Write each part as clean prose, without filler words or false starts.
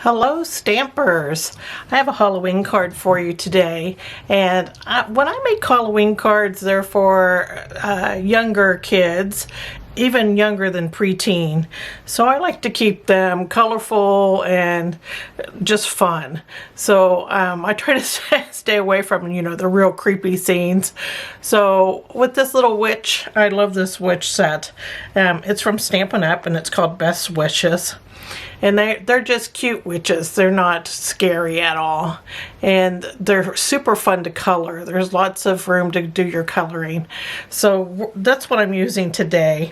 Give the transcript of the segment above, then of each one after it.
Hello Stampers! I have a Halloween card for you today, and when I make Halloween cards, they're for younger kids, even younger than preteen. So I like to keep them colorful and just fun. So I try to stay away from, the real creepy scenes. So with this little witch, I love this witch set. It's from Stampin' Up and it's called Best Wishes. And they're just cute witches. They're not scary at all. And they're super fun to color. There's lots of room to do your coloring. So that's what I'm using today.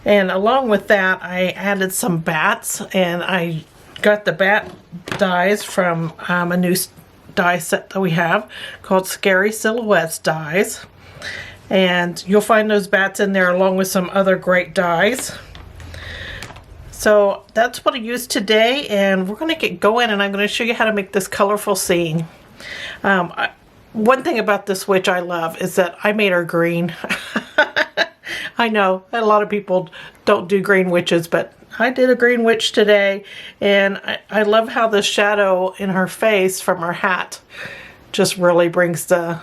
And along with that, I added some bats. And I got the bat dies from a new die set that we have called Scary Silhouettes dies. And you'll find those bats in there along with some other great dies. So that's what I used today, and we're going to get going, and I'm going to show you how to make this colorful scene. One thing about this witch I love is that I made her green. I know a lot of people don't do green witches, but I did a green witch today, and I love how the shadow in her face from her hat just really brings the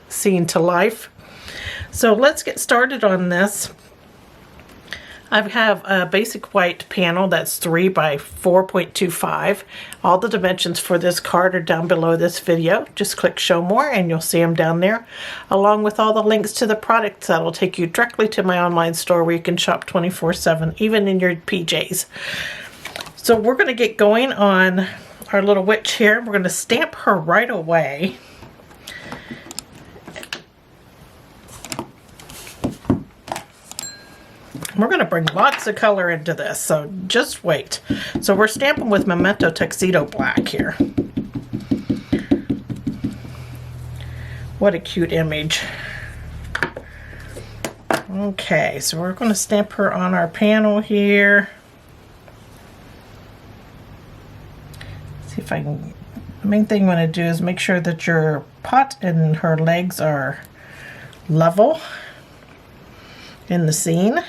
scene to life. So let's get started on this. I have a basic white panel that's 3 by 4.25. All the dimensions for this card are down below this video. Just click show more and you'll see them down there, along with all the links to the products that will take you directly to my online store where you can shop 24/7, even in your PJs. So we're going to get going on our little witch here. We're going to stamp her right away. We're going to bring lots of color into this, so just wait. So we're stamping with Memento Tuxedo Black here. What a cute image. Okay, so we're going to stamp her on our panel here. See if I can... The main thing you want to do is make sure that your pot and her legs are level in the scene,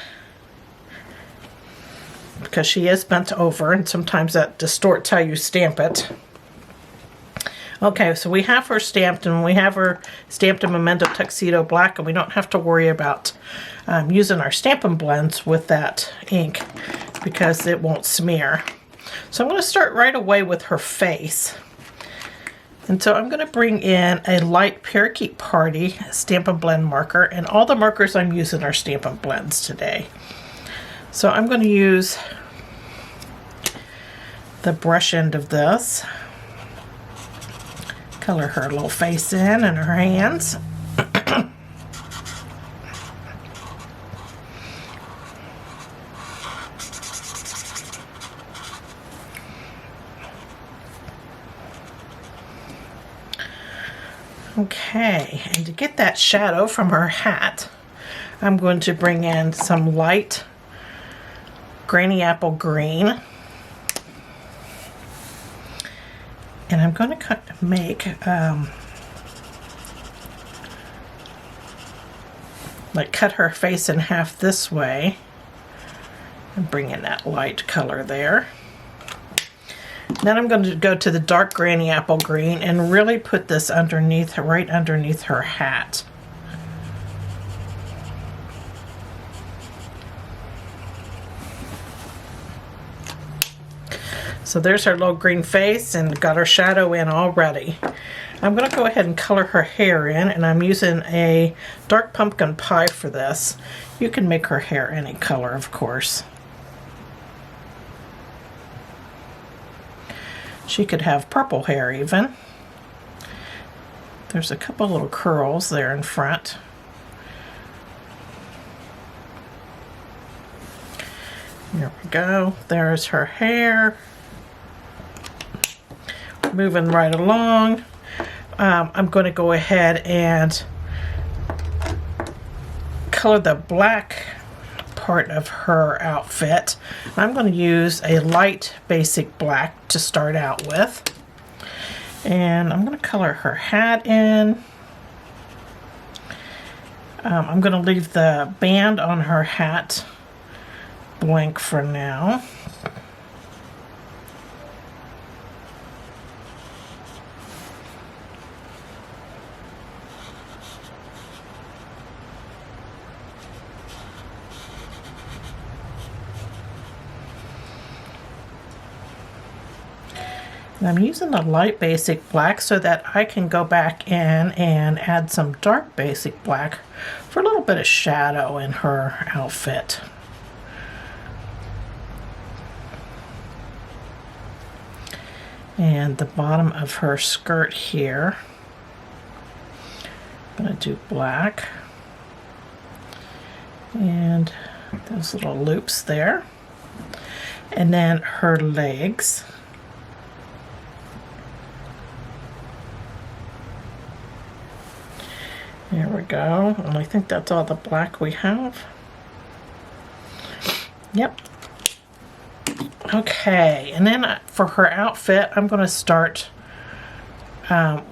because she is bent over and sometimes that distorts how you stamp it. Okay, so we have her stamped, and we have her stamped in Memento Tuxedo Black, and we don't have to worry about using our Stampin' Blends with that ink because it won't smear. So I'm going to start right away with her face. And so I'm going to bring in a light Parakeet Party Stampin' Blend marker, and all the markers I'm using are Stampin' Blends today. So I'm going to use the brush end of this, color her little face in and her hands. Okay, and to get that shadow from her hat, I'm going to bring in some light Granny Apple Green. And I'm going to make cut her face in half this way and bring in that light color there. Then I'm going to go to the dark Granny Apple Green and really put this underneath, right underneath her hat. So there's her little green face and got her shadow in already. I'm going to go ahead and color her hair in, and I'm using a dark pumpkin pie for this. You can make her hair any color, of course. She could have purple hair even. There's a couple little curls there in front. There we go. There's her hair. Moving right along, I'm going to go ahead and color the black part of her outfit. I'm going to use a light basic black to start out with, and I'm going to color her hat in. I'm going to leave the band on her hat blank for now. And I'm using the light basic black so that I can go back in and add some dark basic black for a little bit of shadow in her outfit. And the bottom of her skirt here, I'm going to do black. And those little loops there. And then her legs. There we go. And I think that's all the black we have. Yep. Okay, and then for her outfit, I'm going to start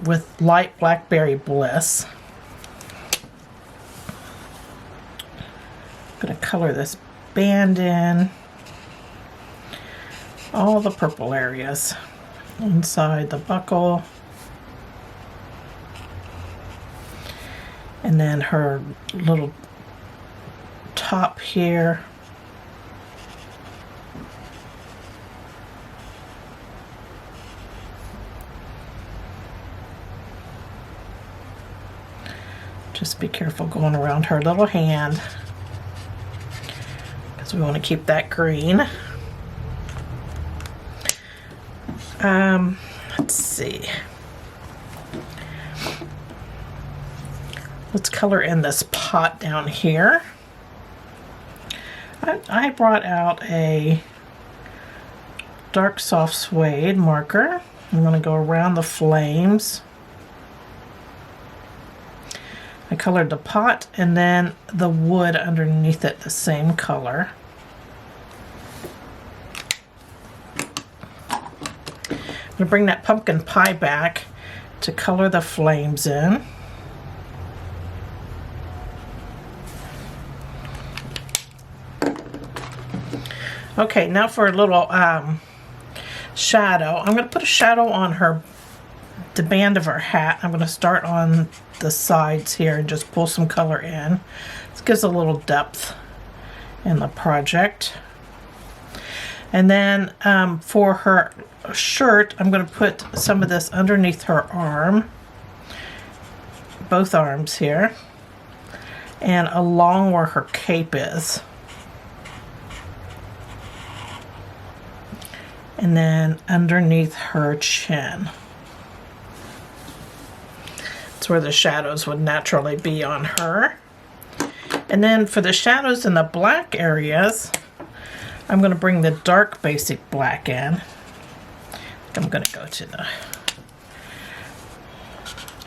with light Blackberry Bliss. I'm going to color this band in. All the purple areas inside the buckle. And then her little top here. Just be careful going around her little hand because we want to keep that green. Let's see. Let's color in this pot down here. I brought out a dark soft suede marker. I'm going to go around the flames. I colored the pot and then the wood underneath it the same color. I'm going to bring that pumpkin pie back to color the flames in. Okay, now for a little shadow. I'm going to put a shadow on the band of her hat. I'm going to start on the sides here and just pull some color in. This gives a little depth in the project. And then for her shirt, I'm going to put some of this underneath her arm, both arms here, and along where her cape is. And then underneath her chin. That's where the shadows would naturally be on her. And then for the shadows in the black areas, I'm going to bring the dark basic black in. I'm going to go to the,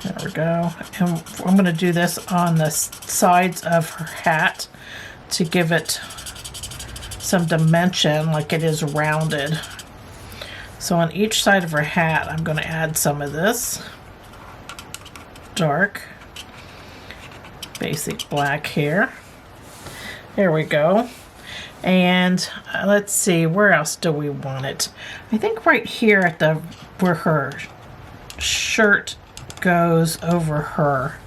there we go. And I'm going to do this on the sides of her hat to give it some dimension, like it is rounded. So on each side of her hat, I'm going to add some of this dark basic black here. There we go. And let's see, where else do we want it? I think right here at the where her shirt goes over her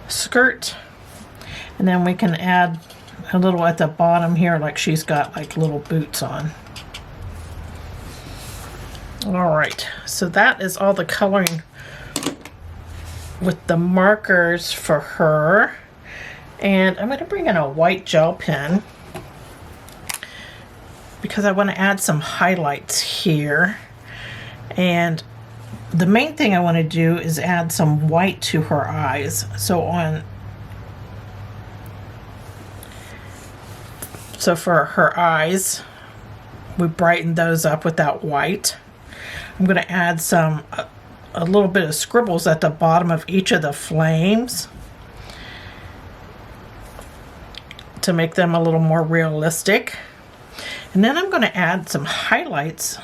skirt. And then we can add a little at the bottom here, like she's got like little boots on. All right, so that is all the coloring with the markers for her. And I'm going to bring in a white gel pen because I want to add some highlights here. And the main thing I want to do is add some white to her eyes. So for her eyes, we brighten those up with that white. I'm going to add a little bit of scribbles at the bottom of each of the flames to make them a little more realistic. And then I'm going to add some highlights.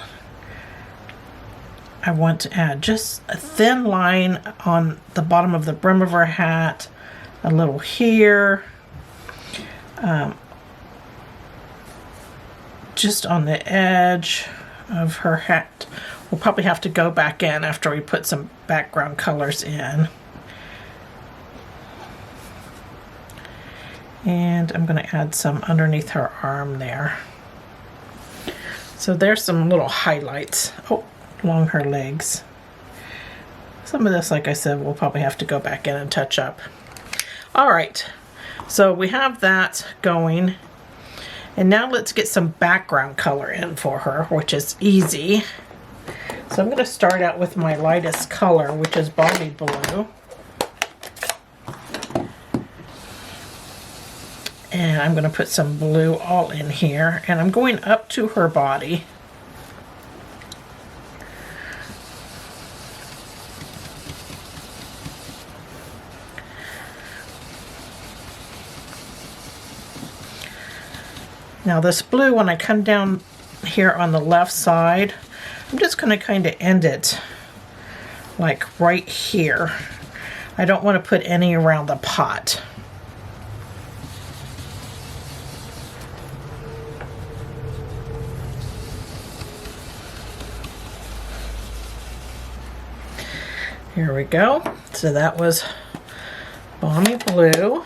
I want to add just a thin line on the bottom of the brim of her hat, a little here, just on the edge of her hat. We'll probably have to go back in after we put some background colors in. And I'm going to add some underneath her arm there. So there's some little highlights. Oh, along her legs. Some of this, like I said, we'll probably have to go back in and touch up. All right, so we have that going. And now let's get some background color in for her, which is easy. So I'm going to start out with my lightest color, which is Balmy Blue. And I'm going to put some blue all in here. And I'm going up to her body. Now this blue, when I come down here on the left side, I'm just going to kind of end it like right here. I don't want to put any around the pot. Here we go. So that was Balmy Blue.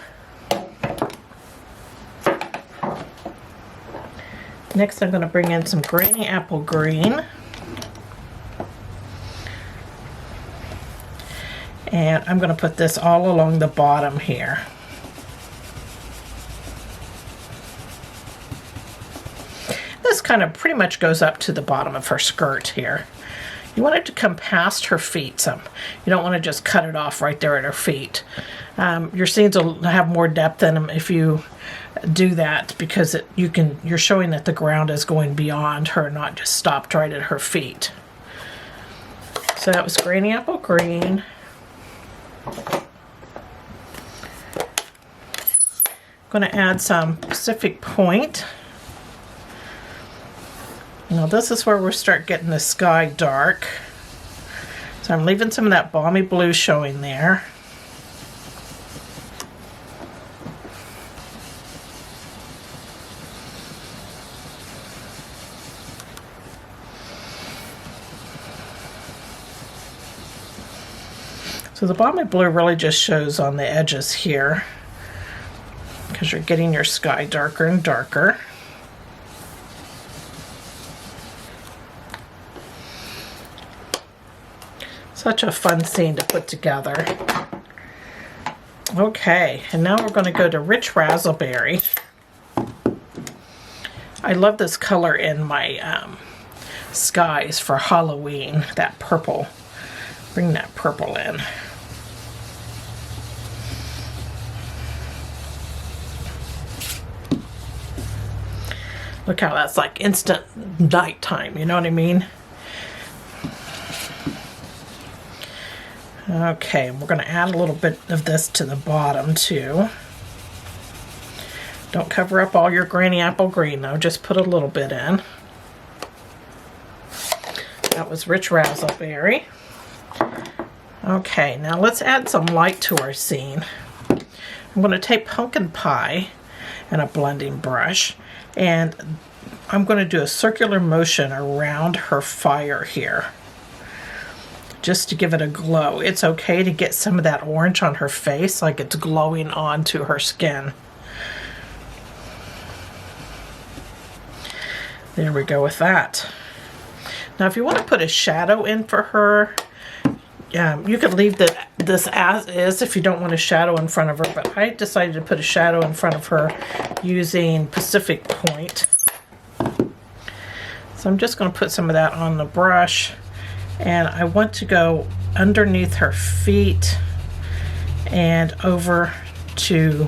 Next, I'm going to bring in some Granny Apple Green. And I'm going to put this all along the bottom here. This kind of pretty much goes up to the bottom of her skirt here. You want it to come past her feet some. You don't want to just cut it off right there at her feet. Your scenes will have more depth in them if you do that, because you're showing that the ground is going beyond her, not just stopped right at her feet. So that was Granny Apple Green. I'm going to add some Pacific Point. Now this is where we'll start getting the sky dark. So I'm leaving some of that Balmy Blue showing there. So the Balmy Blue really just shows on the edges here, because you're getting your sky darker and darker. Such a fun scene to put together. Okay, and now we're going to go to Rich Razzelberry. I love this color in my skies for Halloween, that purple. Bring that purple in. Look how that's like instant nighttime, you know what I mean? Okay, we're going to add a little bit of this to the bottom too. Don't cover up all your Granny Apple Green though, just put a little bit in. That was Rich Razzelberry. Okay, now let's add some light to our scene. I'm going to take Pumpkin Pie and a blending brush, and I'm going to do a circular motion around her fire here, just to give it a glow. It's okay to get some of that orange on her face, like it's glowing onto her skin. There we go with that. Now if you want to put a shadow in for her, you could leave this as is if you don't want a shadow in front of her, but I decided to put a shadow in front of her using Pacific Point. So I'm just going to put some of that on the brush, and I want to go underneath her feet and over to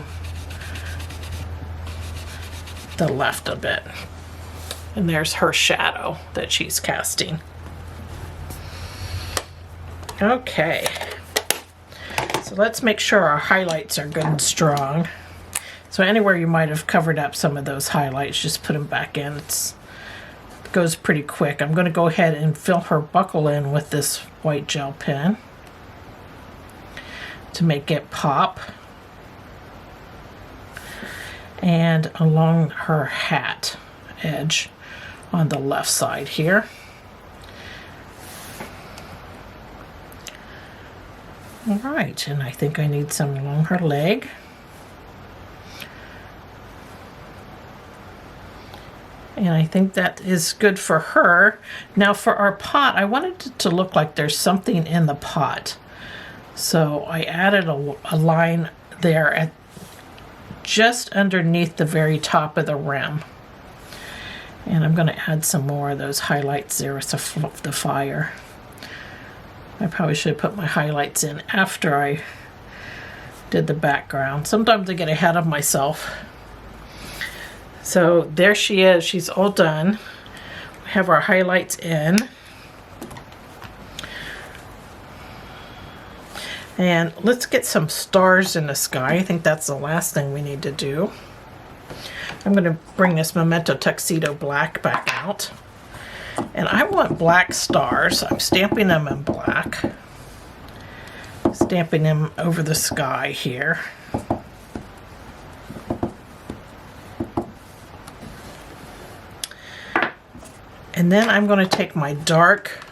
the left a bit. And there's her shadow that she's casting. Okay, so let's make sure our highlights are good and strong. So anywhere you might have covered up some of those highlights, just put them back in. It goes pretty quick. I'm going to go ahead and fill her buckle in with this white gel pen to make it pop. And along her hat edge on the left side here. All right, and I think I need some along her leg. And I think that is good for her. Now for our pot, I wanted it to look like there's something in the pot. So I added a line there at just underneath the very top of the rim. And I'm going to add some more of those highlights there with the fire. I probably should have put my highlights in after I did the background. Sometimes I get ahead of myself. So there she is. She's all done. We have our highlights in. And let's get some stars in the sky. I think that's the last thing we need to do. I'm going to bring this Memento Tuxedo Black back out. And I want black stars. I'm stamping them in black. Stamping them over the sky here. And then I'm going to take my dark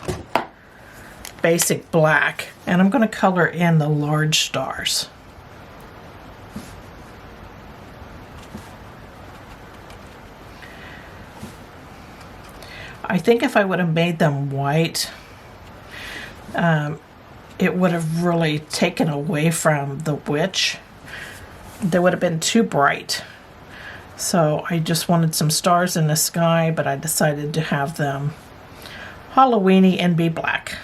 basic black and I'm going to color in the large stars. I think if I would have made them white, it would have really taken away from the witch. They would have been too bright. So I just wanted some stars in the sky, but I decided to have them Halloweeny and be black.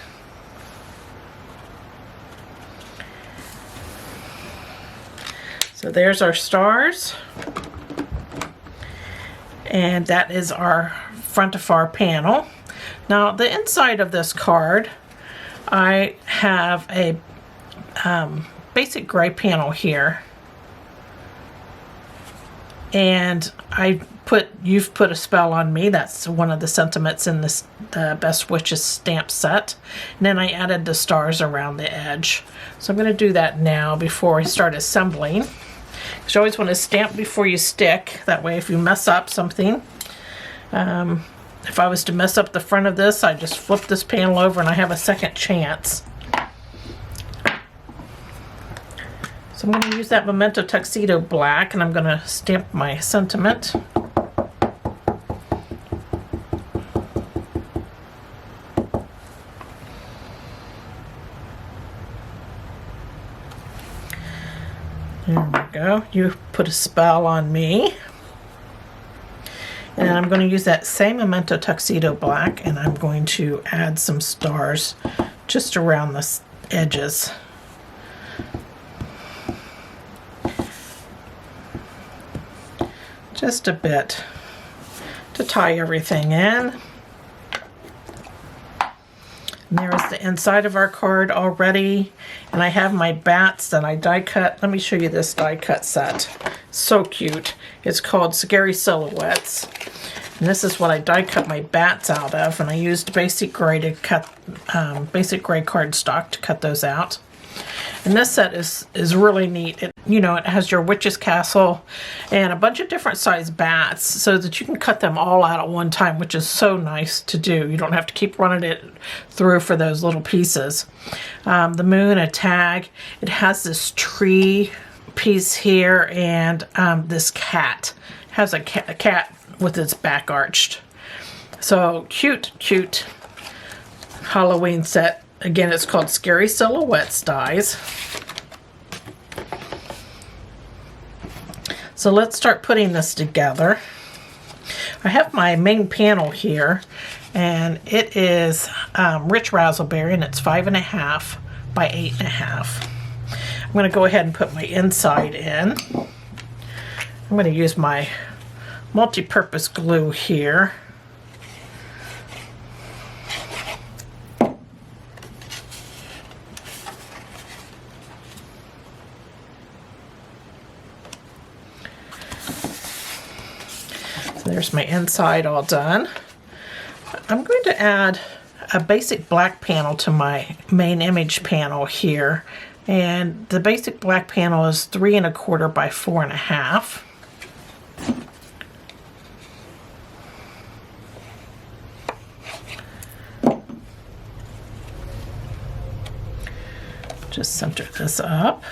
So there's our stars. And that is our front of our panel. Now the inside of this card, I have a basic gray panel here. And you've put a spell on me. That's one of the sentiments in this, the Best Witches stamp set. And then I added the stars around the edge. So I'm going to do that now before I start assembling. Because you always want to stamp before you stick. That way if you mess up something, if I was to mess up the front of this, I just flip this panel over and I have a second chance. So I'm going to use that Memento Tuxedo Black and I'm going to stamp my sentiment. There we go. You put a spell on me. And I'm going to use that same Memento Tuxedo Black and I'm going to add some stars just around the edges. Just a bit to tie everything in. And there is the inside of our card already. And I have my bats that I die cut. Let me show you this die cut set. So cute. It's called Scary Silhouettes. And this is what I die cut my bats out of. And I used basic gray to cut, basic gray cardstock to cut those out. And this set is really neat. It has your witch's castle and a bunch of different size bats so that you can cut them all out at one time, which is so nice to do. You don't have to keep running it through for those little pieces. The moon, a tag. It has this tree piece here and this cat. It has a cat with its back arched. So cute, cute Halloween set. Again, it's called Scary Silhouettes dies. So let's start putting this together. I have my main panel here, and it is Rich Razzelberry, and it's 5.5 by 8.5. I'm going to go ahead and put my inside in. I'm going to use my multi-purpose glue here. There's my inside all done. I'm going to add a basic black panel to my main image panel here. And the basic black panel is 3 1/4 by 4.5. Just center this up.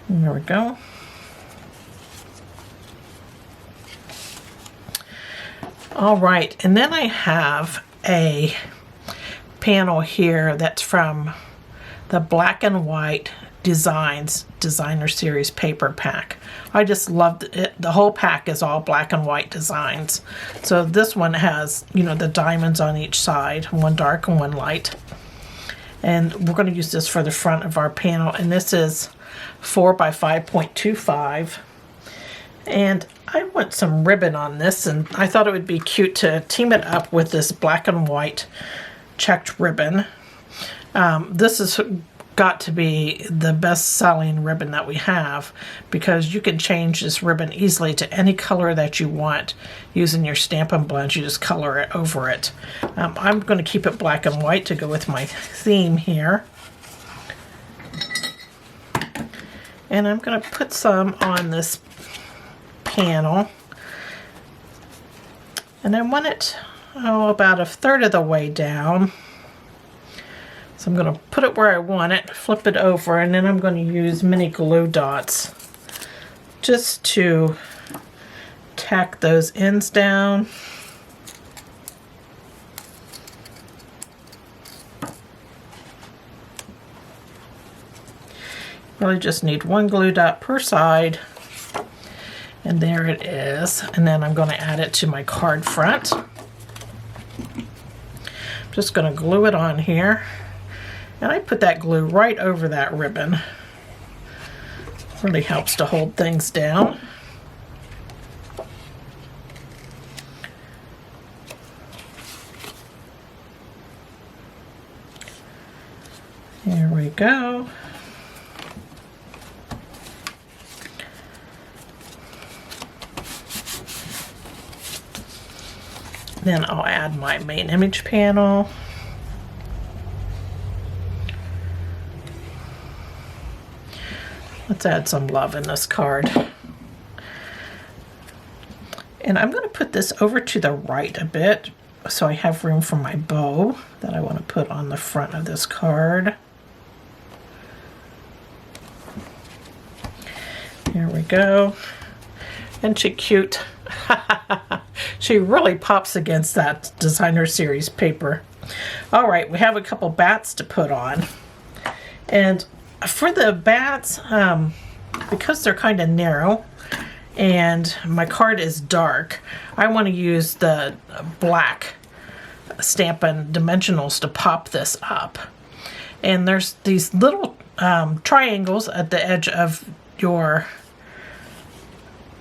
There we go. All right, and then I have a panel here that's from the Black and White Designs Designer Series paper pack. I just loved it. The whole pack is all black and white designs. So this one has, you know, the diamonds on each side, one dark and one light. And we're going to use this for the front of our panel, and this is 4 by 5.25. And I want some ribbon on this, and I thought it would be cute to team it up with this black and white checked ribbon. This has got to be the best selling ribbon that we have, because you can change this ribbon easily to any color that you want using your Stampin' Blend. You just color it over it. I'm going to keep it black and white to go with my theme here. And I'm going to put some on this panel, and I want it about 1/3 of the way down. So I'm going to put it where I want it, flip it over, and then I'm going to use mini glue dots just to tack those ends down. Really just need one glue dot per side. And there it is. And then I'm going to add it to my card front. I'm just going to glue it on here. And I put that glue right over that ribbon. Really helps to hold things down. There we go. Then I'll add my main image panel. Let's add some love in this card. And I'm going to put this over to the right a bit so I have room for my bow that I want to put on the front of this card. Here we go. Isn't she cute? She really pops against that Designer Series paper. All right, we have a couple bats to put on. And for the bats, because they're kind of narrow and my card is dark, I want to use the black Stampin' Dimensionals to pop this up. And there's these little triangles at the edge of your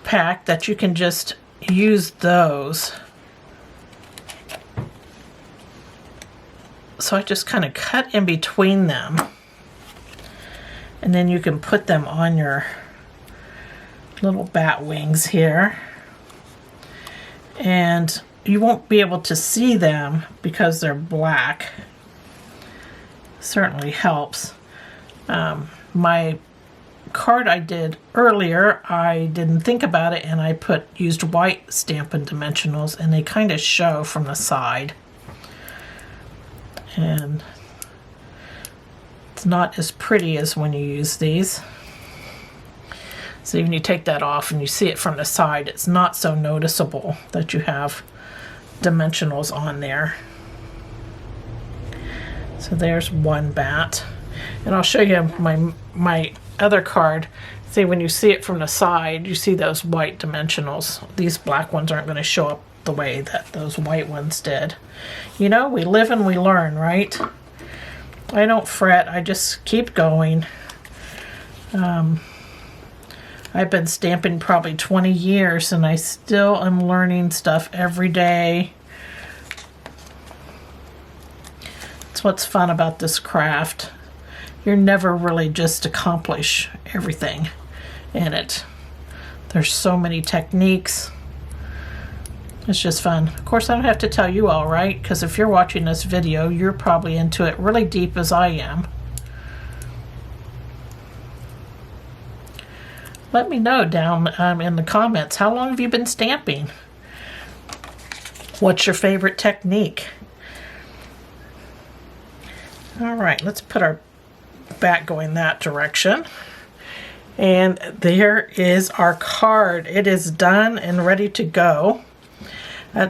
pack that you can just use those. So I just kind of cut in between them, and then you can put them on your little bat wings here, and you won't be able to see them because they're black. Certainly helps. My card I did earlier, I didn't think about it, and I used white Stampin' Dimensionals, and they kind of show from the side, and it's not as pretty as when you use these. So when you take that off and you see it from the side, it's not so noticeable that you have dimensionals on there. So there's one bat, and I'll show you my other card. See, when you see it from the side, you see those white dimensionals. These black ones aren't going to show up the way that those white ones did. You know, we live and we learn, right? I don't fret, I just keep going. I've been stamping probably 20 years, and I still am learning stuff every day. That's what's fun about this craft. You're never really just accomplish everything in it. There's so many techniques. It's just fun. Of course, I don't have to tell you all, right? Because if you're watching this video, you're probably into it really deep as I am. Let me know down in the comments, how long have you been stamping? What's your favorite technique? All right, let's put our bat going that direction. And there is our card. It is done and ready to go.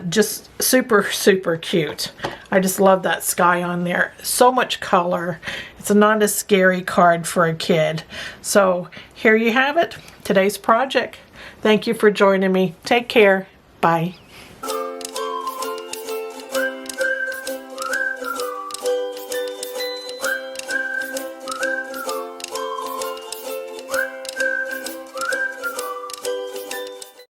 Just super, super cute. I just love that sky on there. So much color. It's not a scary card for a kid. So here you have it, today's project. Thank you for joining me. Take care. Bye.